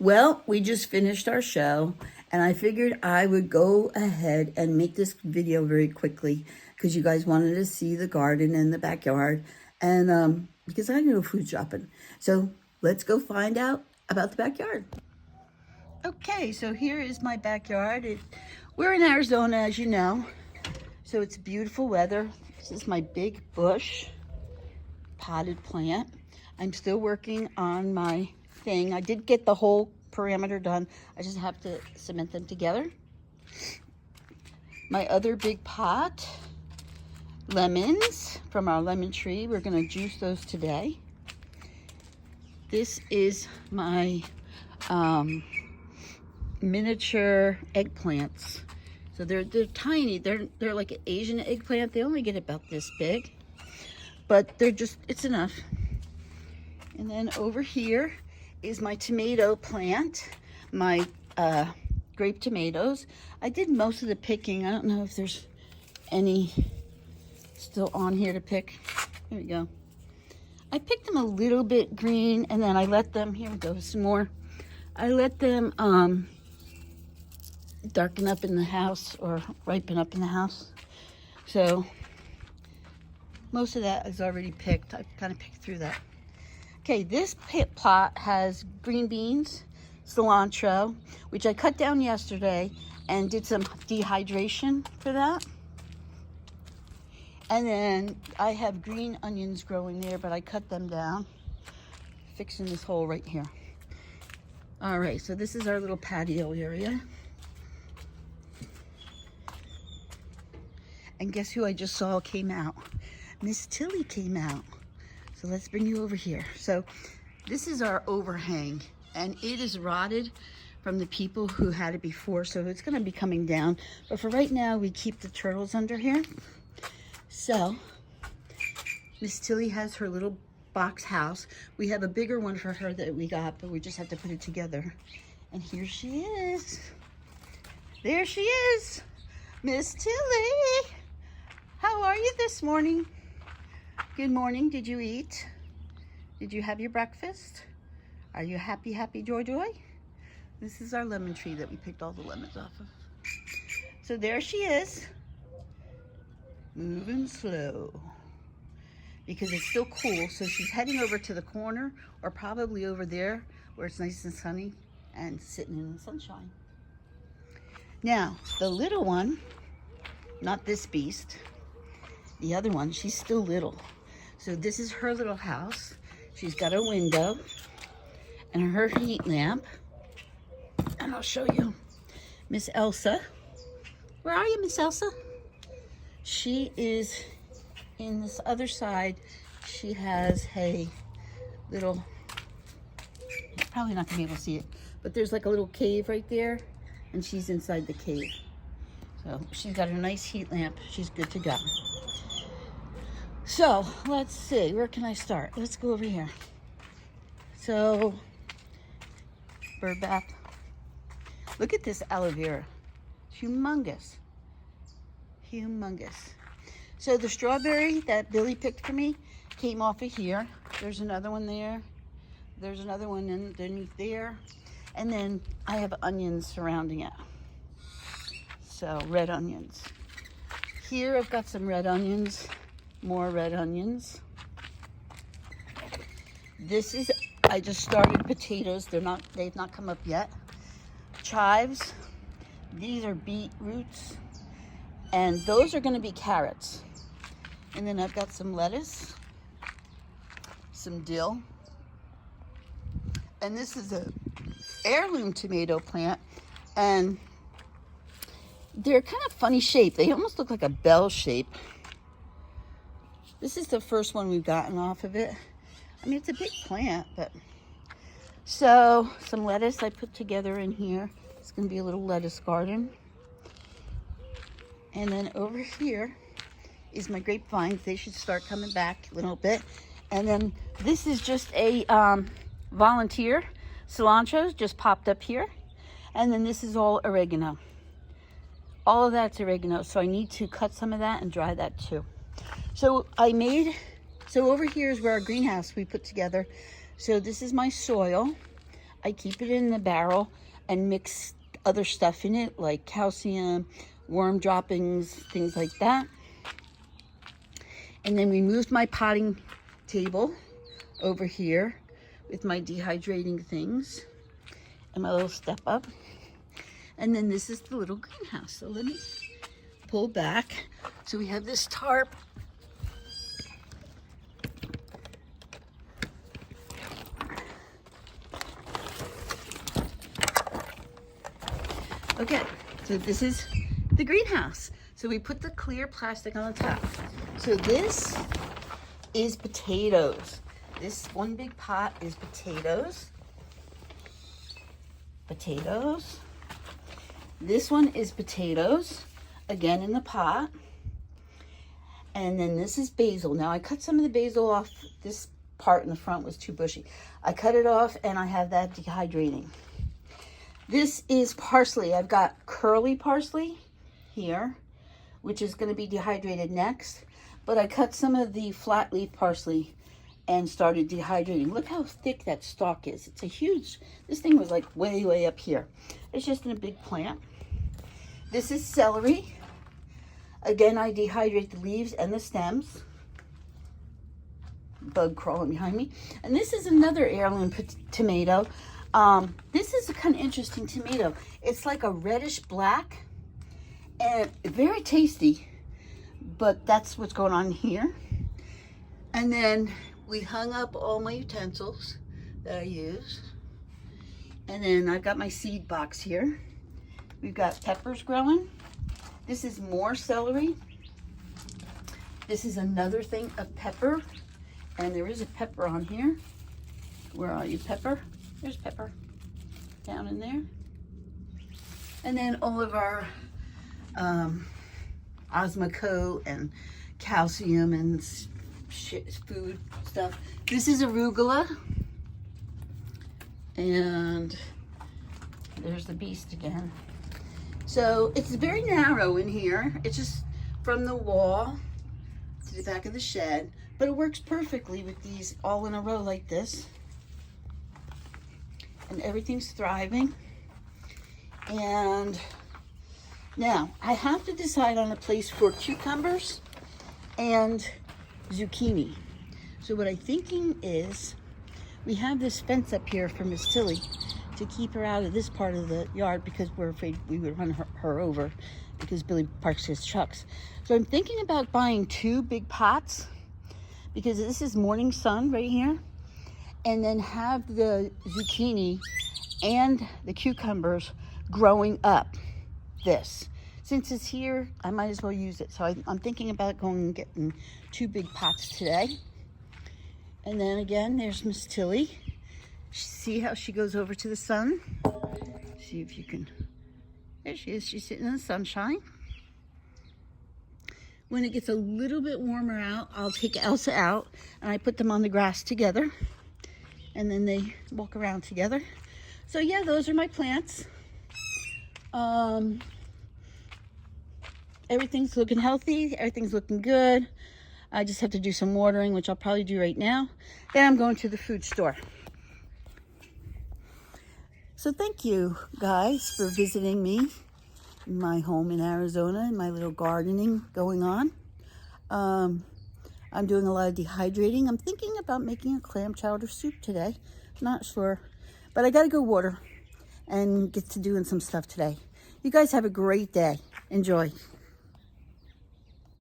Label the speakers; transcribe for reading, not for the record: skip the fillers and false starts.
Speaker 1: Well, we just finished our show, and I figured I would go ahead and make this video very quickly because you guys wanted to see the garden and the backyard, and because I know food shopping. So let's go find out about the backyard. Okay, so here is my backyard. We're in Arizona, as you know, so it's beautiful weather. This is my big bush potted plant. I'm still working on my thing. I did get the whole parameter done. I just have to cement them together. My other big pot, lemons from our lemon tree. We're gonna juice those today. This is my miniature eggplants. So they're tiny. They're like an Asian eggplant. They only get about this big, but it's enough. And then over here is my tomato plant, my grape tomatoes. I did most of the picking. I don't know if there's any still on here to pick. Here we go. I picked them a little bit green, and then I let them, here we go, some more. I let them darken up in the house or ripen up in the house. So most of that is already picked. I've kind of picked through that. Okay, this plot has green beans, cilantro, which I cut down yesterday and did some dehydration for that. And then I have green onions growing there, but I cut them down, fixing this hole right here. All right, so this is our little patio area. And guess who I just saw came out? Miss Tilly came out. So let's bring you over here. So this is our overhang, and it is rotted from the people who had it before, so it's gonna be coming down. But for right now, we keep the turtles under here. So Miss Tilly has her little box house. We have a bigger one for her that we got, but we just have to put it together. And here she is. There she is, Miss Tilly. How are you this morning? Good morning. Did you eat? Did you have your breakfast? Are you happy, happy, joy, joy? This is our lemon tree that we picked all the lemons off of. So there she is, moving slow because it's still cool. So she's heading over to the corner or probably over there where it's nice and sunny and sitting in the sunshine. Now, the little one, not this beast, the other one, she's still little. So this is her little house. She's got a window and her heat lamp. And I'll show you Miss Elsa. Where are you, Miss Elsa? She is in this other side. She has a little, probably not gonna be able to see it, but there's like a little cave right there, and she's inside the cave. So she's got her nice heat lamp. She's good to go. So let's see, where can I start? Let's go over here. So, bird bath. Look at this aloe vera. Humongous. Humongous. So the strawberry that Billy picked for me came off of here. There's another one there. There's another one underneath there. And then I have onions surrounding it. So red onions. Here I've got some red onions. More red onions. This is, I just started potatoes. They've not come up yet. Chives. These are beetroots. And those are gonna be carrots. And then I've got some lettuce, some dill. And this is a heirloom tomato plant. And they're kind of funny shape. They almost look like a bell shape. This is the first one we've gotten off of it. I mean, it's a big plant, but. So, some lettuce I put together in here. It's gonna be a little lettuce garden. And then over here is my grapevines. They should start coming back a little bit. And then this is just a volunteer. Cilantro just popped up here. And then this is all oregano. All of that's oregano. So I need to cut some of that and dry that too. So over here is where our greenhouse we put together. So this is my soil. I keep it in the barrel and mix other stuff in it, like calcium, worm droppings, things like that. And then we moved my potting table over here with my dehydrating things and my little step up. And then this is the little greenhouse. So let me pull back. So we have this tarp. Okay, so this is the greenhouse. So we put the clear plastic on the top. So this is potatoes. This one big pot is potatoes. Potatoes. This one is potatoes, again in the pot. And then this is basil. Now I cut some of the basil off. This part in the front was too bushy. I cut it off and I have that dehydrating. This is parsley. I've got curly parsley here, which is going to be dehydrated next. But I cut some of the flat leaf parsley and started dehydrating. Look how thick that stalk is. It's a huge, this thing was like way, way up here. It's just in a big plant. This is celery. Again, I dehydrate the leaves and the stems. Bug crawling behind me. And this is another heirloom tomato. This is a kind of interesting tomato. It's like a reddish black and very tasty, but that's what's going on here. And then we hung up all my utensils that I use. And then I've got my seed box here. We've got peppers growing. This is more celery. This is another thing of pepper. And there is a pepper on here. Where are you, Pepper? There's Pepper down in there. And then all of our Osmocote and calcium and food stuff. This is arugula. And there's the beast again. So it's very narrow in here. It's just from the wall to the back of the shed. But it works perfectly with these all in a row like this. And everything's thriving. And now I have to decide on a place for cucumbers and zucchini. So what I'm thinking is, we have this fence up here for Miss Tilly to keep her out of this part of the yard because we're afraid we would run her over because Billy parks his trucks. So I'm thinking about buying 2 big pots because this is morning sun right here. And then have the zucchini and the cucumbers growing up this. Since it's here, I might as well use it. So I'm thinking about going and getting 2 big pots today. And then again, there's Miss Tilly. See how she goes over to the sun? See if you can, there she is, she's sitting in the sunshine. When it gets a little bit warmer out, I'll take Elsa out and I put them on the grass together. And then they walk around together. So yeah, those are my plants. Everything's looking healthy. Everything's looking good. I just have to do some watering, which I'll probably do right now. Then I'm going to the food store. So thank you guys for visiting me in my home in Arizona and my little gardening going on. I'm doing a lot of dehydrating. I'm thinking about making a clam chowder soup today. Not sure, but I gotta go water and get to doing some stuff today. You guys have a great day. Enjoy.